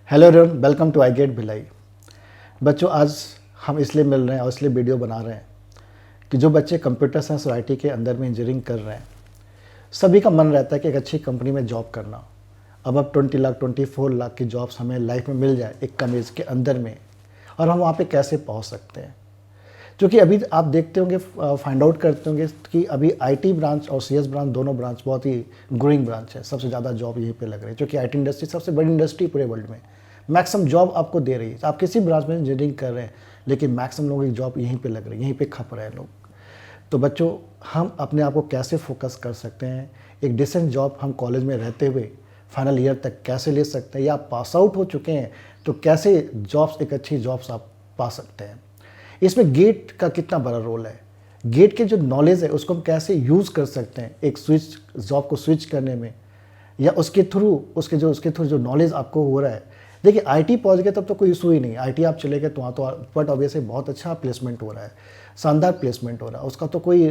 Hello everyone, welcome to I GATE Bhilai. बच्चों, आज हम इसलिए मिल रहे हैं और इसलिए वीडियो बना रहे हैं कि जो बच्चे कंप्यूटर साइंस और आईटी के अंदर में इंजीनियरिंग कर रहे हैं, सभी का मन रहता है कि एक अच्छी कंपनी में जॉब करना। अब 20 लाख 24 लाख की जॉब्स हमें लाइफ में मिल जाए एक कम एज के अंदर में, और हम वहाँ पे कैसे पहुँच सकते हैं। क्योंकि अभी आप देखते होंगे, फाइंड आउट करते होंगे कि अभी आईटी ब्रांच और सीएस ब्रांच दोनों ब्रांच बहुत ही ग्रोइंग ब्रांच है। सबसे ज़्यादा जॉब यहीं पे लग रही है, क्योंकि आईटी इंडस्ट्री सबसे बड़ी इंडस्ट्री पूरे वर्ल्ड में मैक्सिमम जॉब आपको दे रही है। आप किसी ब्रांच में इंजीनियरिंग कर रहे हैं, लेकिन मैक्सिमम लोगों की जॉब यहीं पे लग रही है, यहीं पे खप रहे हैं लोग। तो बच्चों, हम अपने आप को कैसे फोकस कर सकते हैं, एक डिसेंट जॉब हम कॉलेज में रहते हुए फाइनल ईयर तक कैसे ले सकते हैं, या आप पास आउट हो चुके हैं तो कैसे जॉब्स, एक अच्छी जॉब्स आप पा सकते हैं। इसमें गेट का कितना बड़ा रोल है, गेट के जो नॉलेज है उसको हम कैसे यूज़ कर सकते हैं एक स्विच, जॉब को स्विच करने में, या उसके थ्रू जो नॉलेज आपको हो रहा है। देखिए, आईटी पहुंच गए तब तो कोई इशू ही नहीं, आईटी आप चले गए तो वहाँ तो बट ऑब्वियसली बहुत अच्छा प्लेसमेंट हो रहा है, शानदार प्लेसमेंट हो रहा है, उसका तो कोई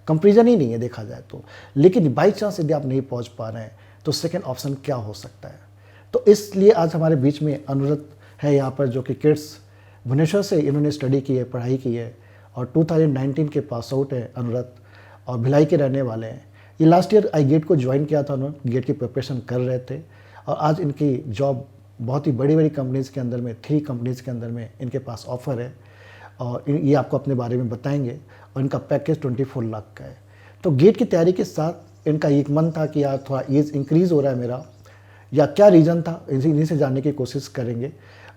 कंपेरिजन ही नहीं है देखा जाए तो। लेकिन बाई चांस यदि आप नहीं पहुँच पा रहे हैं तो सेकेंड ऑप्शन क्या हो सकता है। तो इसलिए आज हमारे बीच में अनुरत है यहाँ पर, जो कि किड्स भुवनेश्वर से इन्होंने स्टडी की है, पढ़ाई की है, और 2019 के पास आउट है अनुरत, और भिलाई के रहने वाले हैं। ये लास्ट ईयर आई गेट को ज्वाइन किया था, उन्होंने गेट की प्रिपरेशन कर रहे थे, और आज इनकी जॉब बहुत ही बड़ी बड़ी कंपनीज़ के अंदर में, 3 कंपनीज़ के अंदर में इनके पास ऑफ़र है, और ये आपको अपने बारे में बताएंगे। और इनका पैकेज 24 लाख का है। तो गेट की तैयारी के साथ इनका एक मन था कि यार थोड़ा एज इंक्रीज़ हो रहा है मेरा, या क्या रीज़न था, इन्हीं से जानने की कोशिश करेंगे।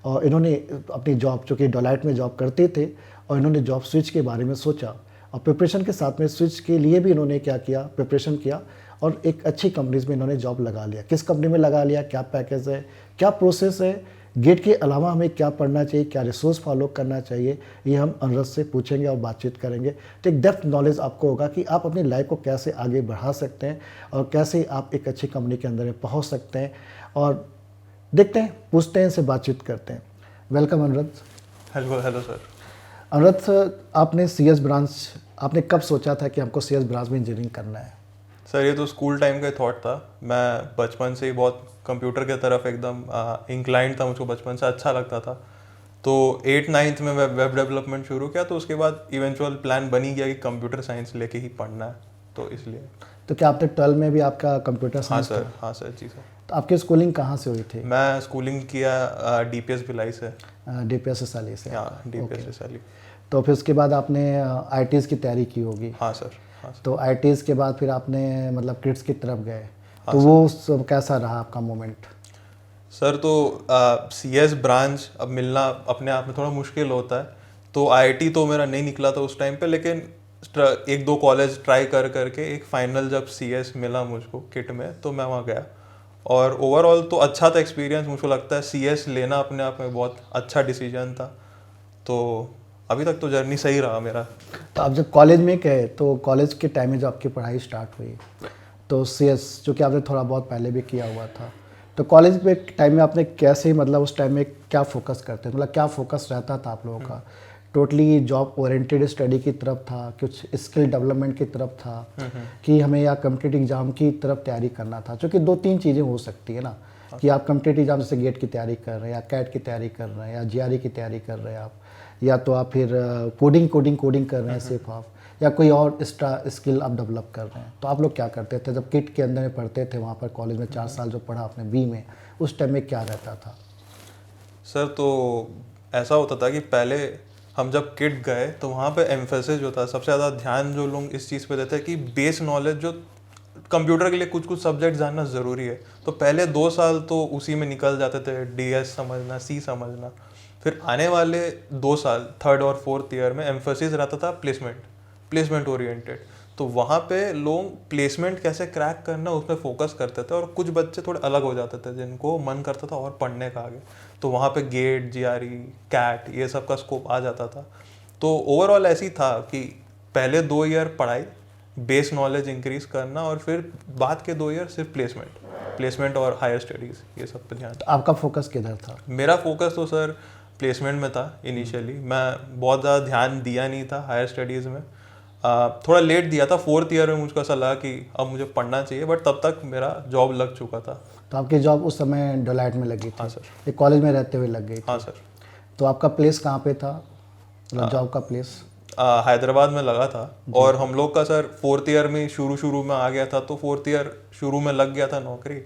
और इन्होंने अपनी जॉब, जो कि डेलॉयट में जॉब करते थे, और इन्होंने जॉब स्विच के बारे में सोचा, और प्रिपरेशन के साथ में स्विच के लिए भी इन्होंने क्या किया, प्रिपरेशन किया, और एक अच्छी कंपनीज में इन्होंने जॉब लगा लिया। किस कंपनी में लगा लिया, क्या पैकेज है, क्या प्रोसेस है, गेट के अलावा हमें क्या पढ़ना चाहिए, क्या रिसोर्स फॉलो करना चाहिए, ये हम अनुरत से पूछेंगे और बातचीत करेंगे। तो एक डेप्थ नॉलेज आपको होगा कि आप अपनी लाइफ को कैसे आगे बढ़ा सकते हैं, और कैसे आप एक अच्छी कंपनी के अंदर में पहुँच सकते हैं। और देखते हैं, पूछते हैं, इनसे बातचीत करते हैं। Welcome Anurat. Hello hello sir. Anurat sir, आपने सीएस ब्रांच, आपने कब सोचा था कि हमको सीएस ब्रांच में इंजीनियरिंग करना है? सर ये तो स्कूल टाइम का थॉट था। मैं बचपन से ही बहुत कंप्यूटर की तरफ एकदम इंक्लाइंड था, मुझको बचपन से अच्छा लगता था। तो 8th-9th में वेब डेवलपमेंट शुरू किया, तो उसके बाद इवेंचुअल प्लान बनी गया कि कंप्यूटर साइंस लेके ही पढ़ना है, तो इसलिए। तो क्या आपने 12 में भी आपका कंप्यूटर साइंस था? हाँ सर, जी सर। तो आपकी स्कूलिंग कहाँ से हुई थी? मैं स्कूलिंग किया डीपीएस भिलाई से। डीपीएस साली से? हाँ, डीपीएस साली। तो फिर उसके बाद आपने आईटीज़ की तैयारी की होगी? हाँ सर, हाँ सर। तो आईटीज़ के बाद फिर आपने मतलब किड्स की तरफ गए, हाँ तो सर। वो सब कैसा रहा आपका मोमेंट? सर तो सीएस ब्रांच अब मिलना अपने आप में थोड़ा मुश्किल होता है, तो आईआईटी तो मेरा नहीं निकला था उस टाइम पे, लेकिन 1-2 कॉलेज ट्राई कर करके एक फाइनल जब सीएस मिला मुझको किट में, तो मैं वहाँ गया। और ओवरऑल तो अच्छा था एक्सपीरियंस, मुझको लगता है सीएस लेना अपने आप में बहुत अच्छा डिसीजन था। तो अभी तक तो जर्नी सही रहा मेरा। तो आप जब कॉलेज में गए, तो कॉलेज के टाइम में जब आपकी पढ़ाई स्टार्ट हुई, तो सीएस जो कि आपने थोड़ा बहुत पहले भी किया हुआ था, तो कॉलेज में टाइम में आपने कैसे, मतलब उस टाइम में क्या फोकस करते थे, मतलब क्या फोकस रहता था आप लोगों का? टोटली जॉब ओरिएंटेड स्टडी की तरफ था, कुछ स्किल डेवलपमेंट की तरफ था, कि हमें या कम्पिटिटिव एग्जाम की तरफ तैयारी करना था? क्योंकि 2-3 चीज़ें हो सकती है ना, कि आप कम्पिटिटिव एग्जाम जैसे गेट की तैयारी कर रहे हैं, या कैट की तैयारी कर रहे हैं, या जीआरई की तैयारी कर रहे हैं आप, या तो आप फिर कोडिंग कर रहे हैं सिर्फ आप, या कोई और एक्स्ट्रा स्किल आप डेवलप कर रहे हैं। तो आप लोग क्या करते थे जब किट के अंदर में पढ़ते थे, वहाँ पर कॉलेज में 4 साल जो पढ़ा आपने बी में, उस टाइम में क्या रहता था? सर तो ऐसा होता था कि पहले हम जब किट गए तो वहाँ पे एम्फेसिस जो था, सबसे ज़्यादा ध्यान जो लोग इस चीज़ पे देते हैं कि बेस नॉलेज, जो कंप्यूटर के लिए कुछ कुछ सब्जेक्ट जानना ज़रूरी है। तो पहले 2 साल तो उसी में निकल जाते थे, डीएस समझना, सी समझना। फिर आने वाले 2 साल, 3rd और 4th ईयर में एम्फेसिस रहता था प्लेसमेंट ओरिएंटेड। तो वहाँ पे लोग प्लेसमेंट कैसे क्रैक करना उस पर फोकस करते थे, और कुछ बच्चे थोड़े अलग हो जाते थे जिनको मन करता था और पढ़ने का आगे, तो वहाँ पे गेट, जीआरई, कैट, ये सब का स्कोप आ जाता था। तो ओवरऑल ऐसी था कि पहले 2 ईयर पढ़ाई, बेस नॉलेज इंक्रीज करना, और फिर बाद के 2 ईयर सिर्फ प्लेसमेंट और हायर स्टडीज़, ये सब पे ध्यान। तो आपका फोकस किधर था? मेरा फोकस तो सर प्लेसमेंट में था इनिशियली। मैं बहुत ज़्यादा ध्यान दिया नहीं था हायर स्टडीज़ में। थोड़ा लेट दिया था, 4th ईयर में मुझको ऐसा लगा कि अब मुझे पढ़ना चाहिए, बट तब तक मेरा जॉब लग चुका था। तो आपकी जॉब उस समय डेलॉयट में लगी थी? हाँ सर। ये कॉलेज में रहते हुए लग गई थी? हाँ सर। तो आपका प्लेस कहाँ पे था, मतलब जॉब का प्लेस? हैदराबाद में लगा था, और हम लोग का सर 4th ईयर में शुरू में आ गया था, तो 4th ईयर शुरू में लग गया था नौकरी,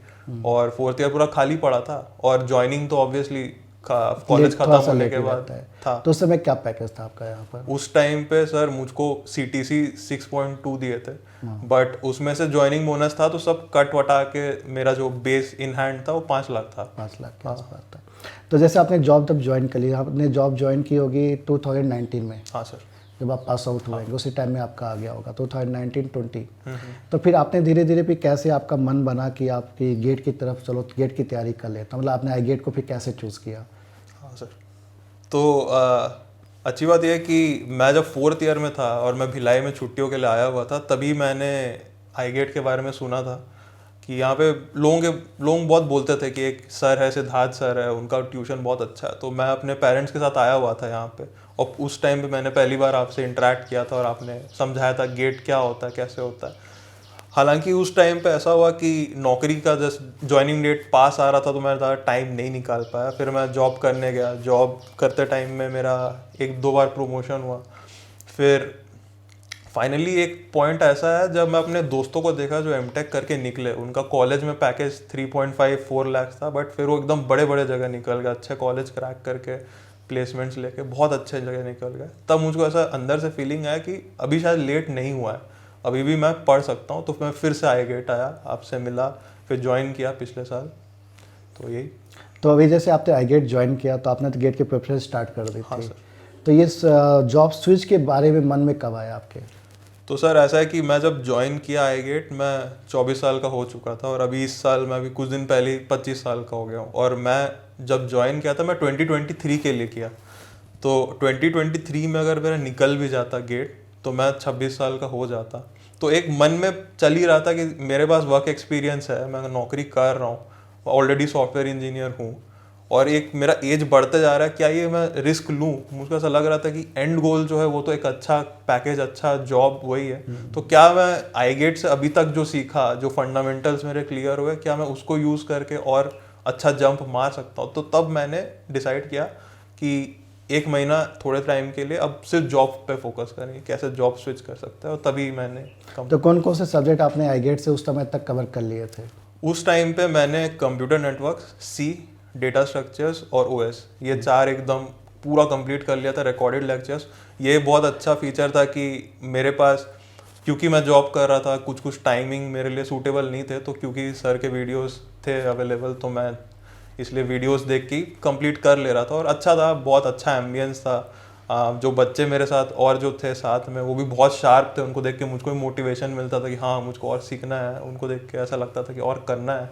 और 4th ईयर पूरा खाली पड़ा था, और ज्वाइनिंग तो ऑब्वियसली कॉलेज खत्म होने के बाद था। तो उस समय क्या पैकेज था आपका यहाँ पर? उस टाइम पे सर मुझको CTC 6.2 दिए थे, बट उसमें से ज्वाइनिंग बोनस था, तो सब कट वटा के मेरा जो बेस इन हैंड था वो 5 लाख था। 5 लाख के आसपास था। तो जैसे आपने जॉब तब ज्वाइन कर ली, आपने जॉब ज्वाइन की होगी 2019 में? हाँ सर। जब आप पास आउट हुए उसी टाइम में आपका आ गया होगा 2019-20। तो फिर आपने धीरे धीरे भी कैसे आपका मन बना कि आपकी गेट की तरफ चलो, गेट की तैयारी कर लेता, मतलब आपने आई गेट को फिर कैसे चूज़ किया? हाँ सर। तो अच्छी बात यह है कि मैं जब 4th ईयर में था और मैं भिलाई में छुट्टियों के लिए आया हुआ था, तभी मैंने आई गेट के बारे में सुना था कि यहाँ पे लोग बहुत बोलते थे कि एक सर है, सिद्धार्थ सर है, उनका ट्यूशन बहुत अच्छा है। तो मैं अपने पेरेंट्स के साथ आया हुआ था यहाँ पे, और उस टाइम पे मैंने पहली बार आपसे इंटरेक्ट किया था और आपने समझाया था गेट क्या होता है, कैसे होता है। हालांकि उस टाइम पे ऐसा हुआ कि नौकरी का जस्ट ज्वाइनिंग डेट पास आ रहा था, तो मैं ज़्यादा टाइम नहीं निकाल पाया। फिर मैं जॉब करने गया, जॉब करते टाइम में मेरा 1-2 बार प्रमोशन हुआ। फिर फाइनली एक पॉइंट ऐसा है जब मैं अपने दोस्तों को देखा जो एमटेक करके निकले, उनका कॉलेज में पैकेज 3.5-4 लाख था, बट फिर वो एकदम बड़े बड़े जगह निकल गए, अच्छे कॉलेज क्रैक करके, प्लेसमेंट्स लेके बहुत अच्छे जगह निकल गए। तब मुझको ऐसा अंदर से फीलिंग आया कि अभी शायद लेट नहीं हुआ है, अभी भी मैं पढ़ सकता हूँ। तो मैं फिर से आई गेट आया, आपसे मिला, फिर ज्वाइन किया पिछले साल। तो यही। तो अभी जैसे आपने आई गेट ज्वाइन किया तो आपने तो गेट की प्रिपरेशन स्टार्ट कर दी हाँ थी। सर। तो ये जॉब स्विच के बारे में मन में कब आया आपके? तो सर ऐसा है कि मैं जब ज्वाइन किया आई गेट, मैं 24 साल का हो चुका था, और अभी इस साल मैं अभी कुछ दिन पहले ही 25 साल का हो गया हूँ। और मैं जब ज्वाइन किया था मैं 2023 के लिए किया, तो 2023 में अगर मेरा निकल भी जाता गेट तो मैं 26 साल का हो जाता। तो एक मन में चल ही रहा था कि मेरे पास वर्क एक्सपीरियंस है, मैं नौकरी कर रहा हूँ, ऑलरेडी सॉफ्टवेयर इंजीनियर हूँ, और एक मेरा एज बढ़ते जा रहा है, क्या ये मैं रिस्क लूँ? मुझको ऐसा लग रहा था कि एंड गोल जो है वो तो एक अच्छा पैकेज, अच्छा जॉब वही है। तो क्या मैं आई गेट से अभी तक जो सीखा, जो फंडामेंटल्स मेरे क्लियर हुए, क्या मैं उसको यूज़ करके और अच्छा जंप मार सकता हूँ? तो तब मैंने डिसाइड किया कि 1 महीना थोड़े टाइम के लिए अब सिर्फ जॉब पे फोकस करेंगे, कैसे जॉब स्विच कर सकते हैं, और तभी मैंने तो कौन कौन से सब्जेक्ट आपने आई गेट से उस समय तक कवर कर लिए थे? उस टाइम पे मैंने कंप्यूटर नेटवर्क, सी, डेटा स्ट्रक्चर्स और ओएस, ये 4 एकदम पूरा कंप्लीट कर लिया था। रिकॉर्डेड लेक्चर्स, ये बहुत अच्छा फीचर था कि मेरे पास, क्योंकि मैं जॉब कर रहा था, कुछ टाइमिंग मेरे लिए सूटेबल नहीं थे, तो क्योंकि सर के वीडियोस थे अवेलेबल, तो मैं इसलिए वीडियोस देख के कंप्लीट कर ले रहा था। और अच्छा था, बहुत अच्छा एम्बियंस था। जो बच्चे मेरे साथ और जो थे साथ में, वो भी बहुत शार्प थे, उनको देख के मुझको भी मोटिवेशन मिलता था कि हाँ मुझको और सीखना है, उनको देख के ऐसा लगता था कि और करना है।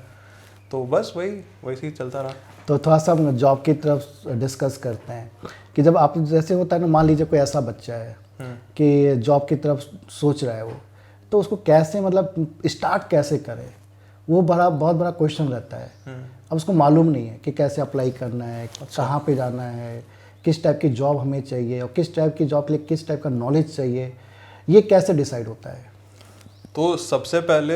तो बस वैसे ही चलता रहा। तो थोड़ा सा हम जॉब की तरफ डिस्कस करते हैं कि जब आप, जैसे होता है ना, मान लीजिए कोई ऐसा बच्चा है कि जॉब की तरफ सोच रहा है वो, तो उसको कैसे, मतलब स्टार्ट कैसे करे, वो बहुत बड़ा क्वेश्चन रहता है। अब उसको मालूम नहीं है कि कैसे अप्लाई करना है, कहाँ पे जाना है, किस टाइप की जॉब हमें चाहिए, और किस टाइप की जॉब के लिए किस टाइप का नॉलेज चाहिए, ये कैसे डिसाइड होता है? तो सबसे पहले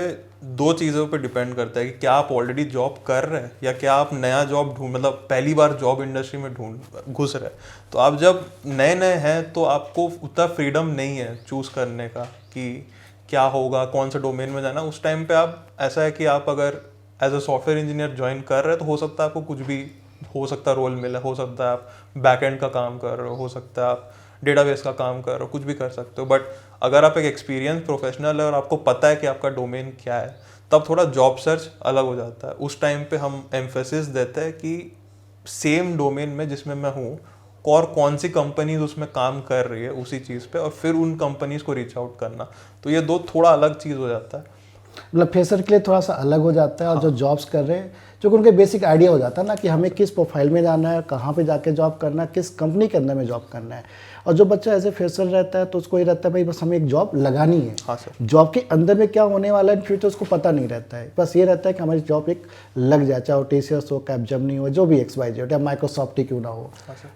2 चीज़ों पे डिपेंड करता है कि क्या आप ऑलरेडी जॉब कर रहे हैं या क्या आप नया जॉब मतलब पहली बार जॉब इंडस्ट्री में घुस रहे हैं। तो आप जब नए हैं तो आपको उतना फ्रीडम नहीं है चूज़ करने का कि क्या होगा, कौन से डोमेन में जाना। उस टाइम पे आप, ऐसा है कि आप अगर as a software engineer join कर रहे हैं तो हो सकता है आपको कुछ भी, हो सकता है रोल मिला, हो सकता है आप बैकएंड का काम कर रहे हो सकता है आप डेटाबेस का काम कर रहे हो, कुछ भी कर सकते हो। बट अगर आप एक एक्सपीरियंस प्रोफेशनल है और आपको पता है कि आपका डोमेन क्या है, तब थोड़ा जॉब सर्च अलग हो जाता है। उस टाइम पे हम एम्फेसिस देते हैं कि सेम डोमेन में जिसमें मैं हूँ और कौन सी कंपनीज उसमें काम कर रही है उसी चीज़ पे, और फिर उन कंपनीज को रीच आउट करना। तो ये 2 थोड़ा अलग चीज़ हो जाता है। मतलब फ्रेशर के लिए थोड़ा सा अलग हो जाता है, और जो जॉब्स कर रहे हैं, जो उनके बेसिक आइडिया हो जाता है ना कि हमें किस प्रोफाइल में जाना है, कहाँ पे जाके जॉब करना है, किस कंपनी के अंदर में जॉब करना है। और जो बच्चा ऐसे फ्रेशर रहता है तो उसको ये रहता है भाई बस हमें एक जॉब लगानी है। हाँ सर। जॉब के अंदर में क्या होने वाला है इन फ्यूचर उसको पता नहीं रहता है, बस ये रहता है कि हमारी जॉब एक लग जाए, चाहे वो TCS हो, कैपजेमिनी हो, जो भी XYZ या माइक्रोसॉफ्ट ही क्यों ना हो।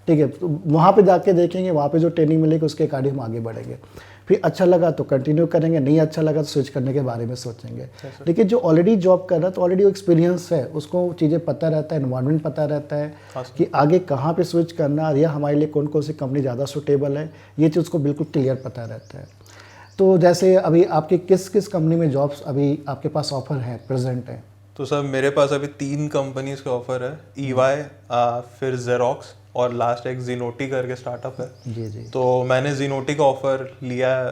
ठीक है, तो वहाँ पर जाके देखेंगे, वहाँ पर जो ट्रेनिंग मिलेगी उसके अकॉर्डिंग हम आगे बढ़ेंगे। फिर अच्छा लगा तो कंटिन्यू करेंगे, नहीं अच्छा लगा तो स्विच करने के बारे में सोचेंगे। लेकिन जो ऑलरेडी जॉब कर रहा है तो ऑलरेडी एक्सपीरियंस है, उसको चीज़ें पता रहता है, एनवायरनमेंट पता रहता है कि आगे कहाँ पे स्विच करना है या हमारे लिए कौन कौन सी कंपनी ज़्यादा सूटेबल है, ये चीज़ को बिल्कुल क्लियर पता रहता है। तो जैसे अभी आपकी किस किस कंपनी में जॉब्स अभी आपके पास ऑफर हैं, प्रेजेंट हैं? तो सर मेरे पास अभी 3 कंपनीज का ऑफर है, EY, फिर जेरोक्स और लास्ट एक जिनोटी करके स्टार्टअप है। जी जी, तो मैंने जिनोटी का ऑफर लिया है,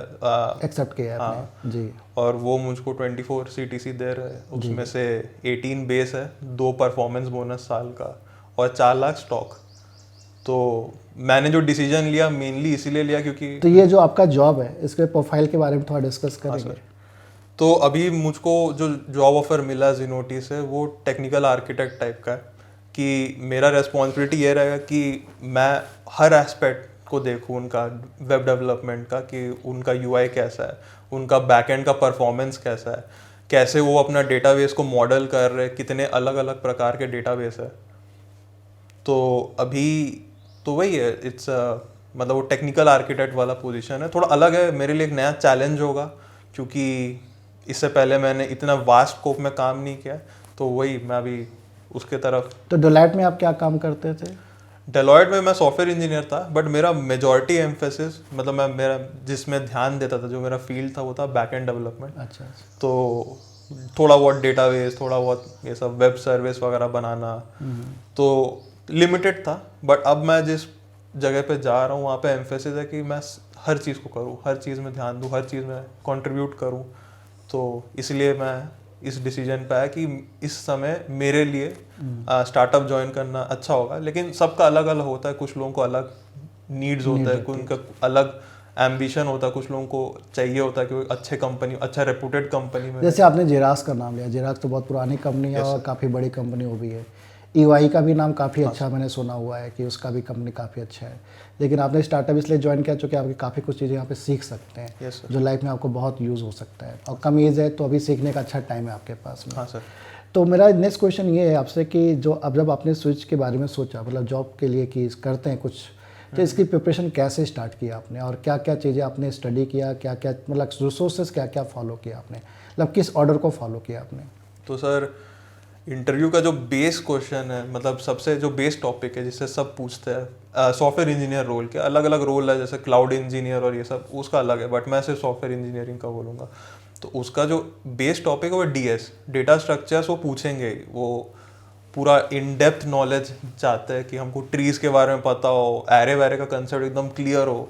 एक्सेप्ट किया है हाँ आपने? जी और वो मुझको 24 CTC दे रहे हैं, उसमें से 18 बेस है, 2 परफॉर्मेंस बोनस साल का और 4 लाख स्टॉक। तो मैंने जो डिसीजन लिया मेनली इसीलिए लिया क्योंकि तो ये जो आपका जॉब है इसके प्रोफाइल के बारे में थोड़ा डिस्कस करेंगे। तो अभी मुझको जो जॉब ऑफर मिला जिनोटी से वो टेक्निकल आर्किटेक्ट टाइप का है कि मेरा रेस्पॉन्सिबिलिटी ये रहेगा कि मैं हर एस्पेक्ट को देखूँ उनका वेब डेवलपमेंट का, कि उनका UI कैसा है, उनका बैकएंड का परफॉर्मेंस कैसा है, कैसे वो अपना डेटाबेस को मॉडल कर रहे हैं, कितने अलग अलग प्रकार के डेटाबेस है। तो अभी तो वही है, इट्स मतलब वो टेक्निकल आर्किटेक्ट वाला पोजीशन है, थोड़ा अलग है मेरे लिए, एक नया चैलेंज होगा क्योंकि इससे पहले मैंने इतना वास्ट स्कोप में काम नहीं किया। तो वही मैं अभी उसके तरफ। तो डेलॉयट में आप क्या काम करते थे? डेलॉयट में मैं सॉफ्टवेयर इंजीनियर था, बट मेरा मेजॉरिटी एम्फेसिस मतलब मैं मेरा जिसमें ध्यान देता था, जो मेरा फील्ड था वो था बैक एंड डेवलपमेंट। अच्छा। तो थोड़ा बहुत डेटाबेस, थोड़ा बहुत ये सब वेब सर्विस वगैरह बनाना, तो लिमिटेड था। बट अब मैं जिस जगह पे जा रहा हूँ वहाँ पे एम्फेसिस है कि मैं हर चीज़ को करूँ, हर चीज़ में ध्यान दूँ, हर चीज़ में कंट्रीब्यूट करूँ। तो इसलिए मैं इस डिसीजन पे आया कि इस समय मेरे लिए स्टार्टअप ज्वाइन करना अच्छा होगा। लेकिन सबका अलग अलग होता है, कुछ लोगों को अलग नीड्स होता है, उनका अलग एम्बिशन होता है, कुछ लोगों को चाहिए होता है कि अच्छे कंपनी, अच्छा रेपुटेड कंपनी में। जैसे आपने जेराक्स का नाम लिया, जेराक्स तो बहुत पुरानी कंपनी है और काफ़ी बड़ी कंपनी वो भी है। EY का भी नाम काफ़ी अच्छा मैंने सुना हुआ है कि उसका भी कंपनी काफ़ी अच्छा है। लेकिन आपने स्टार्टअप इसलिए ज्वाइन किया क्योंकि आपकी काफ़ी कुछ चीज़ें यहाँ पे सीख सकते हैं जो लाइफ में आपको बहुत यूज़ हो सकता है, और कम एज है तो अभी सीखने का अच्छा टाइम है आपके पास में। हाँ सर। तो मेरा नेक्स्ट क्वेश्चन ये है आपसे कि जो अब जब आपने स्विच के बारे में सोचा, मतलब जॉब के लिए कि करते हैं कुछ, तो इसकी प्रिपरेशन कैसे स्टार्ट किया आपने और क्या क्या चीज़ें आपने स्टडी किया, क्या क्या मतलब रिसोर्सेज क्या क्या फॉलो किया आपने, मतलब किस ऑर्डर को फॉलो किया आपने? तो सर इंटरव्यू का जो बेस क्वेश्चन है, मतलब सबसे जो बेस टॉपिक है जिससे सब पूछते हैं, सॉफ्टवेयर इंजीनियर रोल के अलग अलग रोल है, जैसे क्लाउड इंजीनियर और ये सब उसका अलग है, बट मैं सिर्फ सॉफ्टवेयर इंजीनियरिंग का बोलूँगा। तो उसका जो बेस टॉपिक है वो DS डेटा स्ट्रक्चर्स वो पूछेंगे, वो पूरा इन डेप्थ नॉलेज चाहते हैं कि हमको ट्रीज़ के बारे में पता हो, एरे वैरे का कंसेप्ट एकदम क्लियर हो।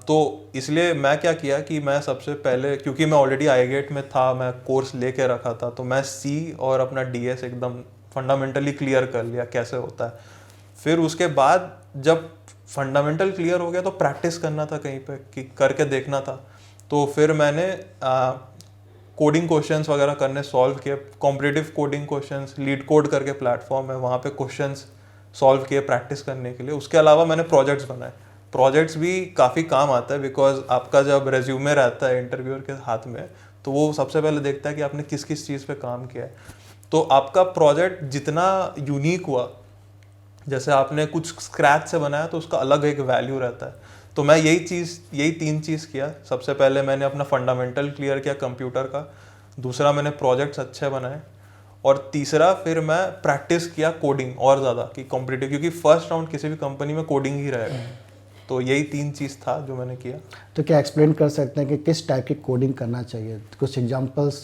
तो इसलिए मैं क्या किया कि मैं सबसे पहले, क्योंकि मैं ऑलरेडी iGET में था, मैं कोर्स लेके रखा था, तो मैं C और अपना DS एकदम फंडामेंटली क्लियर कर लिया कैसे होता है। फिर उसके बाद जब फंडामेंटल क्लियर हो गया तो प्रैक्टिस करना था कहीं पे, कि करके देखना था। तो फिर मैंने कोडिंग क्वेश्चंस वगैरह करने सॉल्व किए, competitive coding questions, leet code करके प्लेटफॉर्म है, वहाँ पे क्वेश्चंस सॉल्व किए प्रैक्टिस करने के लिए। उसके अलावा मैंने प्रोजेक्ट्स बनाए। प्रोजेक्ट्स भी काफ़ी काम आता है, बिकॉज आपका जब रेज्यूमे रहता है इंटरव्यूअर के हाथ में, तो वो सबसे पहले देखता है कि आपने किस किस चीज़ पे काम किया है। तो आपका प्रोजेक्ट जितना यूनिक हुआ, जैसे आपने कुछ स्क्रैच से बनाया तो उसका अलग एक वैल्यू रहता है। तो मैं यही 3 चीज़ किया। सबसे पहले मैंने अपना फंडामेंटल क्लियर किया कंप्यूटर का, दूसरा मैंने प्रोजेक्ट्स अच्छे बनाए, और तीसरा फिर मैं प्रैक्टिस किया कोडिंग और ज़्यादा कि कॉम्पिटिटिव, क्योंकि फर्स्ट राउंड किसी भी कंपनी में कोडिंग ही रहेगा। तो यही 3 चीज़ था जो मैंने किया। तो क्या एक्सप्लेन कर सकते हैं कि किस टाइप की कोडिंग करना चाहिए, कुछ एग्जांपल्स,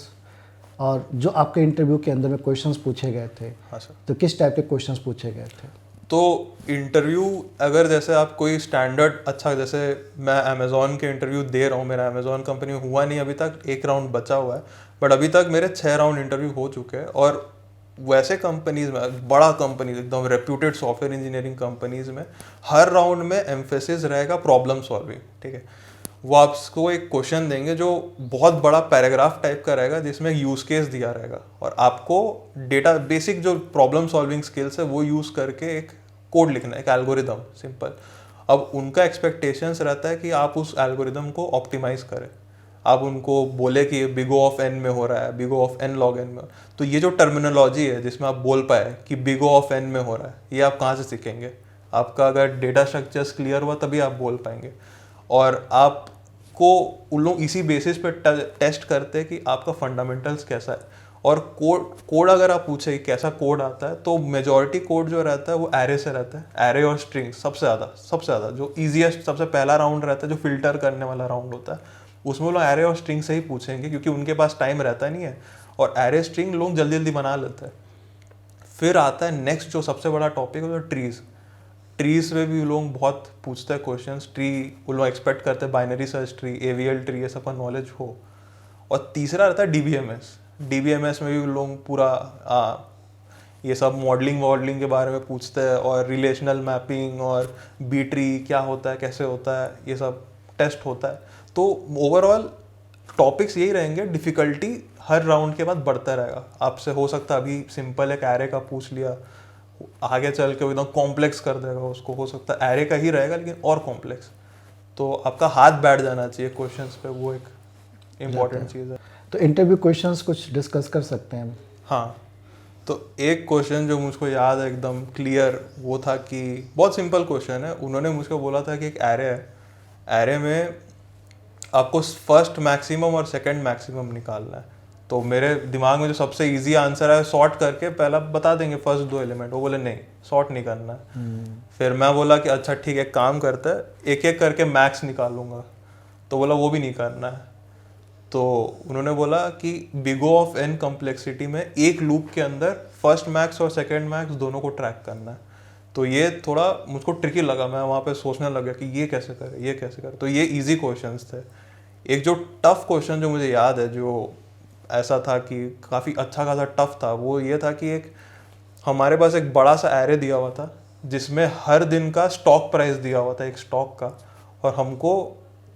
और जो आपके इंटरव्यू के अंदर में क्वेश्चंस पूछे गए थे? हाँ सर। तो किस टाइप के क्वेश्चंस पूछे गए थे? तो इंटरव्यू अगर जैसे आप कोई स्टैंडर्ड, अच्छा जैसे मैं अमेज़ॉन के इंटरव्यू दे रहा हूँ, मेरा अमेज़ॉन कंपनी में हुआ नहीं अभी तक, 1 राउंड बचा हुआ है, बट अभी तक मेरे 6 राउंड इंटरव्यू हो चुके हैं। और वैसे कंपनीज में, बड़ा कंपनीज एकदम रेप्यूटेड सॉफ्टवेयर इंजीनियरिंग कंपनीज में, हर राउंड में एम्फेसिस रहेगा प्रॉब्लम सॉल्विंग। ठीक है, वो आपको एक क्वेश्चन देंगे जो बहुत बड़ा पैराग्राफ टाइप का रहेगा, जिसमें यूज केस दिया रहेगा, और आपको डेटा बेसिक जो प्रॉब्लम सॉल्विंग स्किल्स है वो यूज करके एक कोड लिखना है, एक एल्गोरिदम सिंपल। अब उनका एक्सपेक्टेशंस रहता है कि आप उस एल्गोरिदम को ऑप्टिमाइज करें, आप उनको बोले कि बिग O ऑफ n में हो रहा है, big O of n log n में। तो ये जो टर्मिनोलॉजी है जिसमें आप बोल पाए कि बिग O ऑफ n में हो रहा है, ये आप कहाँ से सीखेंगे? आपका अगर डेटा स्ट्रक्चर्स क्लियर हुआ तभी आप बोल पाएंगे। और आप को उन लोग इसी बेसिस पे टेस्ट करते हैं कि आपका फंडामेंटल्स कैसा है। और कोड अगर आप पूछे कि कैसा कोड आता है, तो मेजॉरिटी कोड जो रहता है वो एरे से रहता है। एरे और स्ट्रिंग सबसे ज़्यादा जो ईजीएस्ट सबसे पहला राउंड रहता है, जो फिल्टर करने वाला राउंड होता है, उसमें वो लोग एरे और स्ट्रिंग से ही पूछेंगे, क्योंकि उनके पास टाइम रहता नहीं है और एरे स्ट्रिंग लोग जल्दी जल्दी बना लेते हैं। फिर आता है नेक्स्ट जो सबसे बड़ा टॉपिक है, वो ट्रीज में भी लोग बहुत पूछते हैं क्वेश्चंस। ट्री वो लोग एक्सपेक्ट करते हैं binary search tree, AVL tree, ये सब का नॉलेज हो। और तीसरा रहता है डीबीएमएस में भी लोग पूरा ये सब मॉडलिंग के बारे में पूछते हैं, और रिलेशनल मैपिंग और बी ट्री क्या होता है, कैसे होता है, ये सब टेस्ट होता है। तो ओवरऑल टॉपिक्स यही रहेंगे। डिफ़िकल्टी हर राउंड के बाद बढ़ता रहेगा। आपसे हो सकता है अभी सिंपल एक एरे का पूछ लिया, आगे चल के एकदम कॉम्प्लेक्स कर देगा उसको, हो सकता है एरे का ही रहेगा लेकिन और कॉम्प्लेक्स। तो आपका हाथ बैठ जाना चाहिए क्वेश्चंस पे, वो एक इम्पॉर्टेंट चीज़ है। तो इंटरव्यू क्वेश्चंस कुछ डिस्कस कर सकते हैं हम? हाँ, तो एक क्वेश्चन जो मुझको याद है एकदम क्लियर, वो था कि बहुत सिंपल क्वेश्चन है। उन्होंने मुझको बोला था कि एक एरे है, एरे में आपको फर्स्ट मैक्सिमम और सेकंड मैक्सिमम निकालना है। तो मेरे दिमाग में जो सबसे इजी आंसर है, सॉर्ट करके पहला बता देंगे फर्स्ट 2 एलिमेंट। वो बोले नहीं, सॉर्ट नहीं करना है। फिर मैं बोला कि अच्छा ठीक है, काम करता है, एक एक करके मैक्स निकालूंगा। तो बोला वो भी नहीं करना है। तो उन्होंने बोला कि big O of n complexity में एक लूप के अंदर फर्स्ट मैक्स और सेकंड मैक्स दोनों को ट्रैक करना है। तो ये थोड़ा मुझको ट्रिकी लगा, मैं वहाँ पे सोचने लगा कि ये कैसे करे। तो ये इजी क्वेश्चंस थे। एक जो टफ क्वेश्चन जो मुझे याद है, जो ऐसा था कि काफ़ी अच्छा खासा टफ था, वो ये था कि एक हमारे पास एक बड़ा सा एरे दिया हुआ था, जिसमें हर दिन का स्टॉक प्राइस दिया हुआ था, एक स्टॉक का। और हमको